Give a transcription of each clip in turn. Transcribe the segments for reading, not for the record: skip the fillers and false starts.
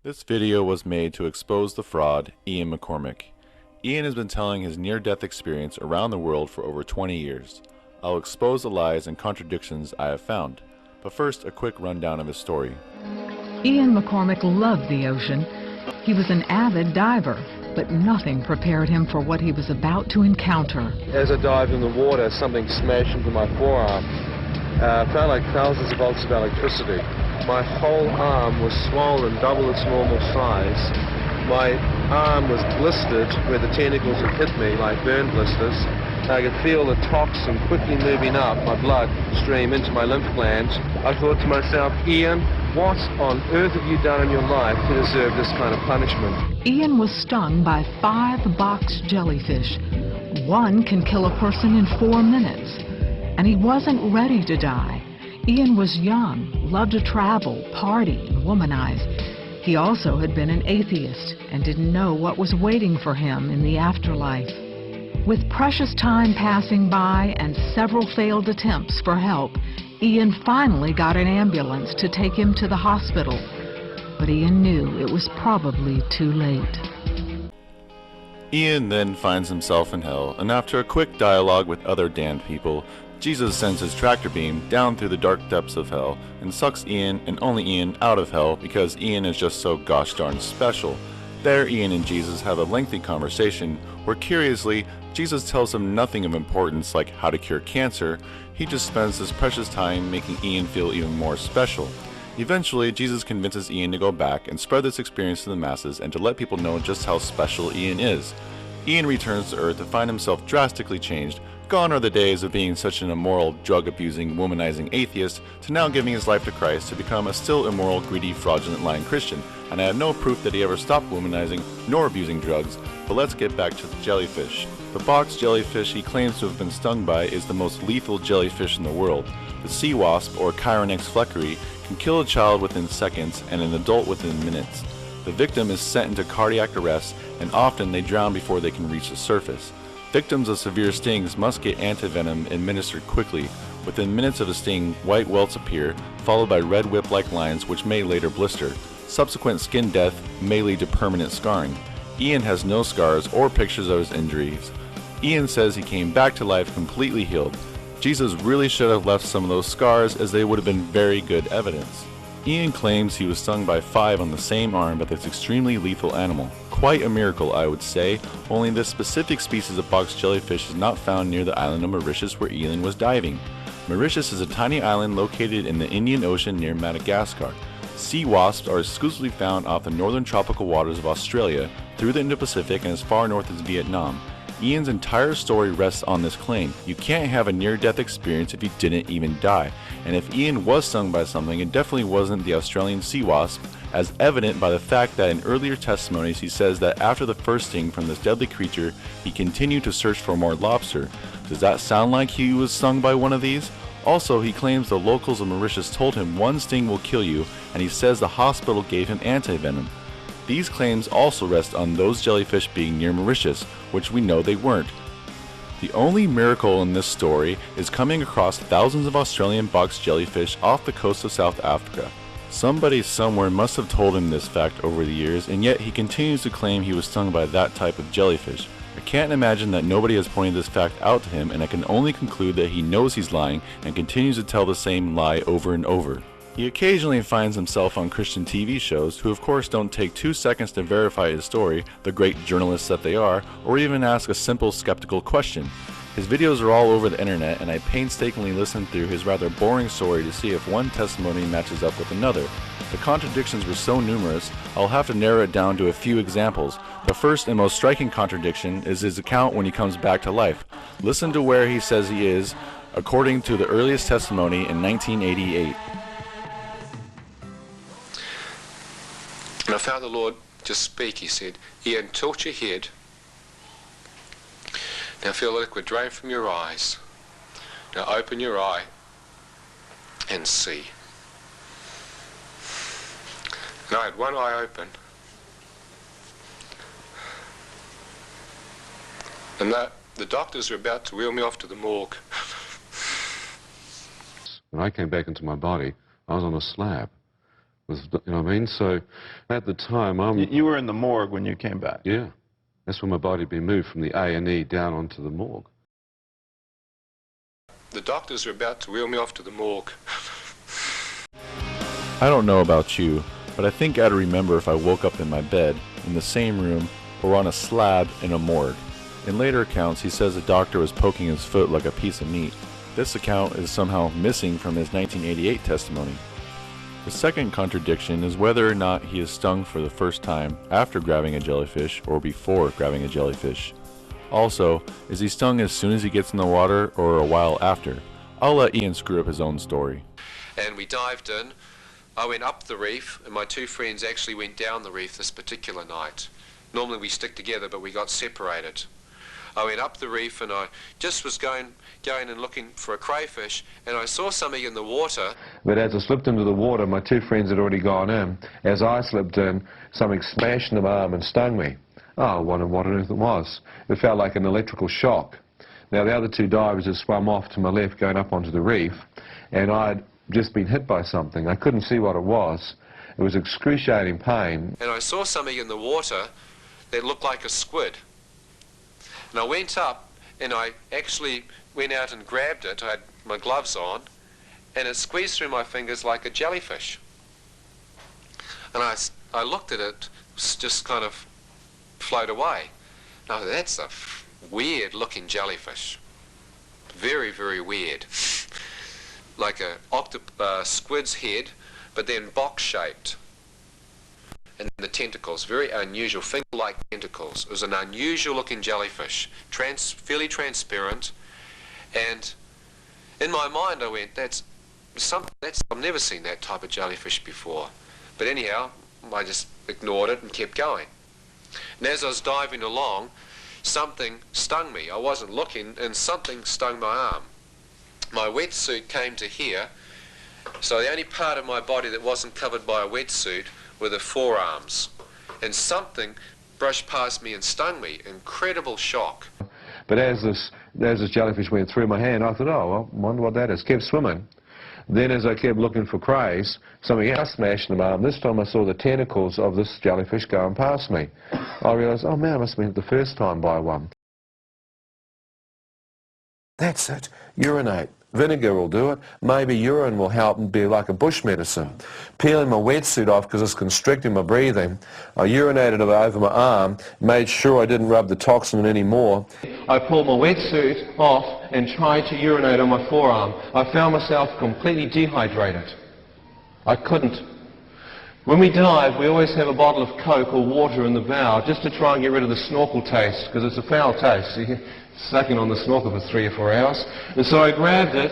This video was made to expose the fraud, Ian McCormack. Ian has been telling his near-death experience around the world for over 20 years. I'll expose the lies and contradictions I have found. But first, a quick rundown of his story. Ian McCormack loved the ocean. He was an avid diver, but nothing prepared him for what he was about to encounter. As I dived in the water, something smashed into my forearm. Felt like thousands of volts of electricity. My whole arm was swollen, double its normal size. My arm was blistered where the tentacles had hit me, like burn blisters. I could feel the toxin quickly moving up my blood stream into my lymph glands. I thought to myself, Ian, what on earth have you done in your life to deserve this kind of punishment? Ian was stung by 5 box jellyfish. One can kill a person in 4 minutes. And he wasn't ready to die. Ian was young, loved to travel, party, and womanize. He also had been an atheist and didn't know what was waiting for him in the afterlife. With precious time passing by and several failed attempts for help, Ian finally got an ambulance to take him to the hospital. But Ian knew it was probably too late. Ian then finds himself in hell, and after a quick dialogue with other damned people, Jesus sends his tractor beam down through the dark depths of hell and sucks Ian and only Ian out of hell because Ian is just so gosh darn special. There Ian and Jesus have a lengthy conversation where curiously Jesus tells him nothing of importance like how to cure cancer. He just spends his precious time making Ian feel even more special. Eventually Jesus convinces Ian to go back and spread this experience to the masses and to let people know just how special Ian is. Ian returns to Earth to find himself drastically changed. Gone are the days of being such an immoral, drug-abusing, womanizing atheist to now giving his life to Christ to become a still immoral, greedy, fraudulent, lying Christian. And I have no proof that he ever stopped womanizing nor abusing drugs, but let's get back to the jellyfish. The box jellyfish he claims to have been stung by is the most lethal jellyfish in the world. The sea wasp, or Chironex fleckeri, can kill a child within seconds and an adult within minutes. The victim is sent into cardiac arrest, and often they drown before they can reach the surface. Victims of severe stings must get antivenom administered quickly. Within minutes of a sting, white welts appear, followed by red whip-like lines which may later blister. Subsequent skin death may lead to permanent scarring. Ian has no scars or pictures of his injuries. Ian says he came back to life completely healed. Jesus really should have left some of those scars, as they would have been very good evidence. Ian claims he was stung by 5 on the same arm by this extremely lethal animal. Quite a miracle, I would say, only this specific species of box jellyfish is not found near the island of Mauritius where Ian was diving. Mauritius is a tiny island located in the Indian Ocean near Madagascar. Sea wasps are exclusively found off the northern tropical waters of Australia, through the Indo-Pacific and as far north as Vietnam. Ian's entire story rests on this claim. You can't have a near-death experience if you didn't even die. And if Ian was stung by something, it definitely wasn't the Australian sea wasp, as evident by the fact that in earlier testimonies he says that after the first sting from this deadly creature, he continued to search for more lobster. Does that sound like he was stung by one of these? Also, he claims the locals of Mauritius told him one sting will kill you, and he says the hospital gave him antivenom. These claims also rest on those jellyfish being near Mauritius, which we know they weren't. The only miracle in this story is coming across thousands of Australian box jellyfish off the coast of South Africa. Somebody somewhere must have told him this fact over the years, and yet he continues to claim he was stung by that type of jellyfish. I can't imagine that nobody has pointed this fact out to him, and I can only conclude that he knows he's lying and continues to tell the same lie over and over. He occasionally finds himself on Christian TV shows, who of course don't take 2 seconds to verify his story, the great journalists that they are, or even ask a simple skeptical question. His videos are all over the internet, and I painstakingly listen through his rather boring story to see if one testimony matches up with another. The contradictions were so numerous, I'll have to narrow it down to a few examples. The first and most striking contradiction is his account when he comes back to life. Listen to where he says he is, according to the earliest testimony in 1988. And I found the Lord just speak. He said, Ian, tilt your head. Now feel the liquid drain from your eyes. Now open your eye and see. And I had one eye open. And the doctors were about to wheel me off to the morgue. When I came back into my body, I was on a slab. You know what I mean? So at the time, You were in the morgue when you came back? Yeah. That's when my body had been moved from the A&E down onto the morgue. The doctors are about to wheel me off to the morgue. I don't know about you, but I think I'd remember if I woke up in my bed, in the same room, or on a slab in a morgue. In later accounts, he says the doctor was poking his foot like a piece of meat. This account is somehow missing from his 1988 testimony. The second contradiction is whether or not he is stung for the first time after grabbing a jellyfish or before grabbing a jellyfish. Also, is he stung as soon as he gets in the water or a while after? I'll let Ian screw up his own story. And we dived in. I went up the reef, and my two friends actually went down the reef this particular night. Normally we stick together, but we got separated. I went up the reef, and I just was going and looking for a crayfish, and I saw something in the water. But as I slipped into the water, my two friends had already gone in. As I slipped in, something smashed into my arm and stung me. Oh, I wondered what on earth it was. It felt like an electrical shock. Now, the other two divers had swum off to my left, going up onto the reef, and I'd just been hit by something. I couldn't see what it was. It was excruciating pain. And I saw something in the water that looked like a squid. And I went up, and I actually went out and grabbed it. I had my gloves on, and it squeezed through my fingers like a jellyfish. And I looked at it, just kind of float away. Now, that's a weird-looking jellyfish. Very, very weird. Like a squid's head, but then box-shaped. And the tentacles, very unusual, finger-like tentacles. It was an unusual-looking jellyfish, fairly transparent. And in my mind, I went, I've never seen that type of jellyfish before. But anyhow, I just ignored it and kept going. And as I was diving along, something stung me. I wasn't looking, and something stung my arm. My wetsuit came to here, so the only part of my body that wasn't covered by a wetsuit were the forearms. And something brushed past me and stung me. Incredible shock. But as this jellyfish went through my hand, I thought, oh, well, I wonder what that is. Kept swimming. Then as I kept looking for crays, something else smashed in my arm. This time I saw the tentacles of this jellyfish going past me. I realised, oh man, I must have been hit the first time by one. That's it. Urinate. Vinegar will do it. Maybe urine will help and be like a bush medicine. Peeling my wetsuit off because it's constricting my breathing. I urinated it over my arm, made sure I didn't rub the toxin anymore. I pulled my wetsuit off and tried to urinate on my forearm. I found myself completely dehydrated. I couldn't. When we dive, we always have a bottle of Coke or water in the bow just to try and get rid of the snorkel taste, because it's a foul taste. So you're sucking on the snorkel for 3 or 4 hours. And so I grabbed it,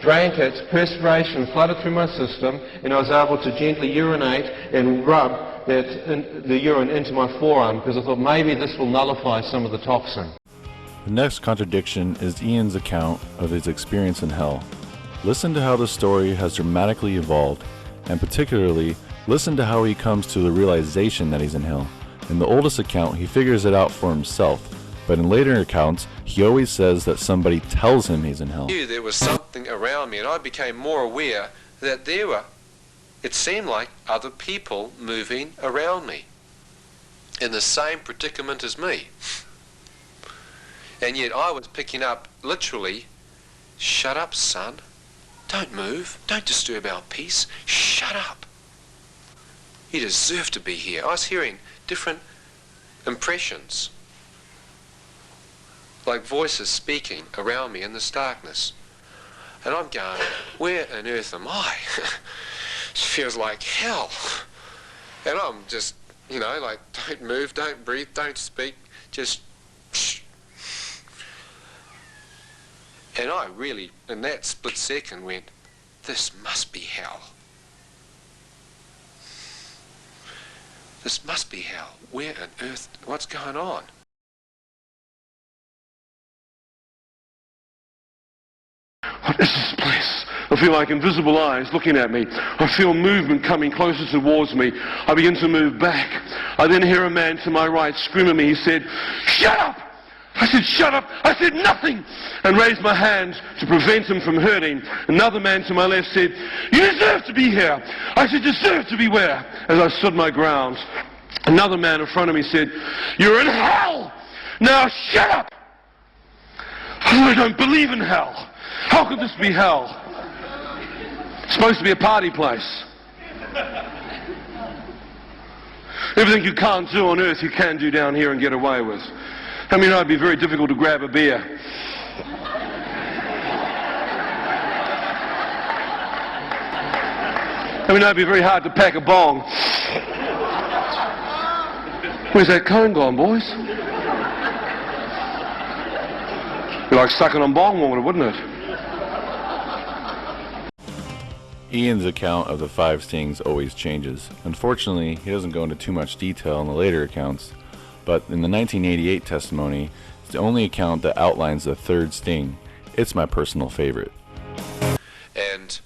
drank it, perspiration flooded through my system, and I was able to gently urinate and rub the urine into my forearm, because I thought maybe this will nullify some of the toxin. The next contradiction is Ian's account of his experience in hell. Listen to how the story has dramatically evolved, and particularly, listen to how he comes to the realization that he's in hell. In the oldest account, he figures it out for himself, but in later accounts, he always says that somebody tells him he's in hell. I knew there was something around me, and I became more aware that it seemed like other people moving around me in the same predicament as me. And yet I was picking up, literally, shut up, son. Don't move. Don't disturb our peace. Shut up. You deserve to be here. I was hearing different impressions, like voices speaking around me in this darkness. And I'm going, where on earth am I? It feels like hell. And I'm just, like, don't move, don't breathe, don't speak, just shh. And I really, in that split second, went, this must be hell. This must be hell. Where on earth, what's going on? What is this place? I feel like invisible eyes looking at me. I feel movement coming closer towards me. I begin to move back. I then hear a man to my right scream at me. He said, shut up! I said, shut up! I said nothing! And raised my hand to prevent him from hurting. Another man to my left said, you deserve to be here! I said, deserve to be where? As I stood my ground. Another man in front of me said, you're in hell! Now shut up! I said, I don't believe in hell. How could this be hell? It's supposed to be a party place. Everything you can't do on earth, you can do down here and get away with. I mean, it'd be very difficult to grab a beer. I mean, it'd be very hard to pack a bong. Where's that cone gone, boys? Be like sucking on bong water, wouldn't it? Ian's account of the 5 stings always changes. Unfortunately, he doesn't go into too much detail in the later accounts, but in the 1988 testimony, it's the only account that outlines the 3rd sting. It's my personal favorite. And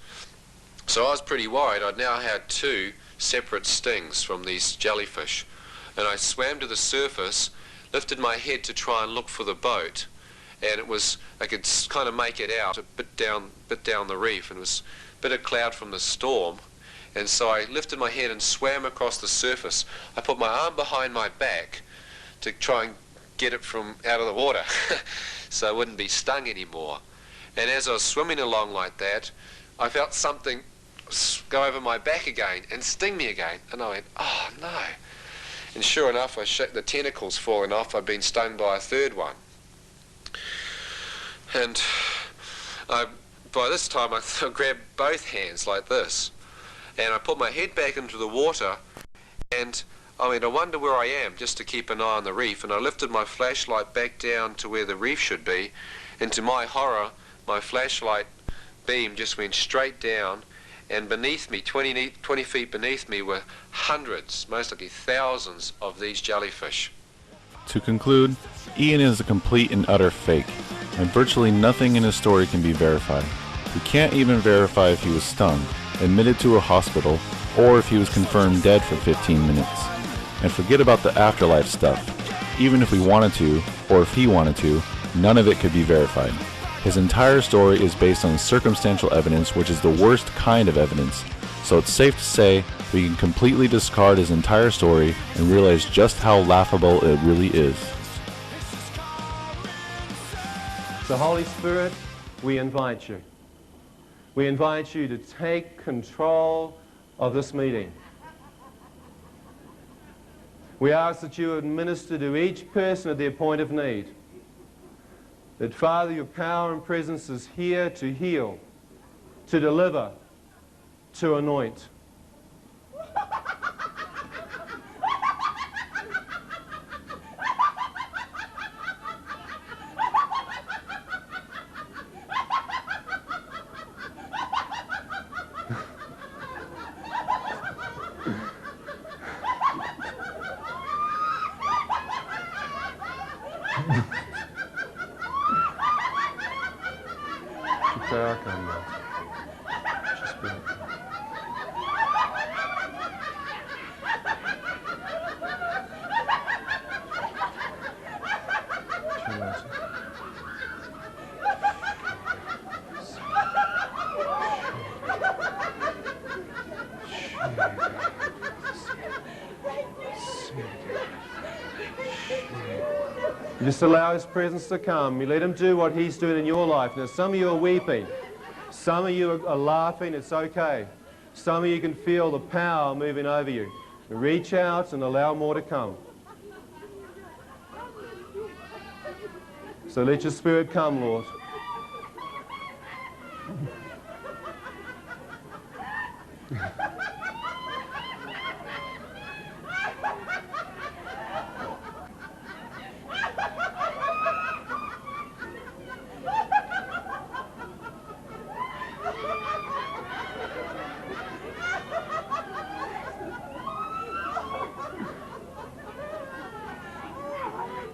so I was pretty worried. I'd now had 2 separate stings from these jellyfish. And I swam to the surface, lifted my head to try and look for the boat, and it was, I could kind of make it out a bit down the reef, and it was a bit of cloud from the storm. And so I lifted my head and swam across the surface. I put my arm behind my back to try and get it from out of the water so I wouldn't be stung anymore. And as I was swimming along like that, I felt something go over my back again and sting me again. And I went, oh no. And sure enough, the tentacles falling off. I'd been stung by a 3rd one. And by this time, I grabbed both hands like this. And I put my head back into the water, and I mean, I wonder where I am, just to keep an eye on the reef. And I lifted my flashlight back down to where the reef should be, and to my horror, my flashlight beam just went straight down, and beneath me, 20 feet beneath me, were hundreds, most likely thousands, of these jellyfish. To conclude, Ian is a complete and utter fake, and virtually nothing in his story can be verified. We can't even verify if he was stung, admitted to a hospital, or if he was confirmed dead for 15 minutes. And forget about the afterlife stuff. Even if we wanted to, or if he wanted to, none of it could be verified. His entire story is based on circumstantial evidence, which is the worst kind of evidence, so it's safe to say we can completely discard his entire story and realize just how laughable it really is. So Holy Spirit, we invite you. We invite you to take control of this meeting. We ask that you would minister to each person at their point of need. That, Father, your power and presence is here to heal, to deliver, to anoint. You just allow his presence to come. You let him do what he's doing in your life. Now, some of you are weeping. Some of you are laughing. It's okay. Some of you can feel the power moving over you. Reach out and allow more to come. So let your Spirit come, Lord.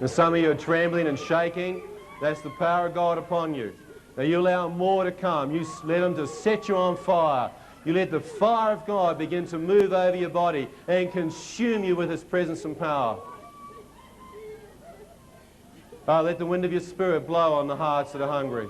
Now some of you are trembling and shaking. That's the power of God upon you. Now you allow more to come. You let him to set you on fire. You let the fire of God begin to move over your body and consume you with his presence and power. Let the wind of your spirit blow on the hearts that are hungry.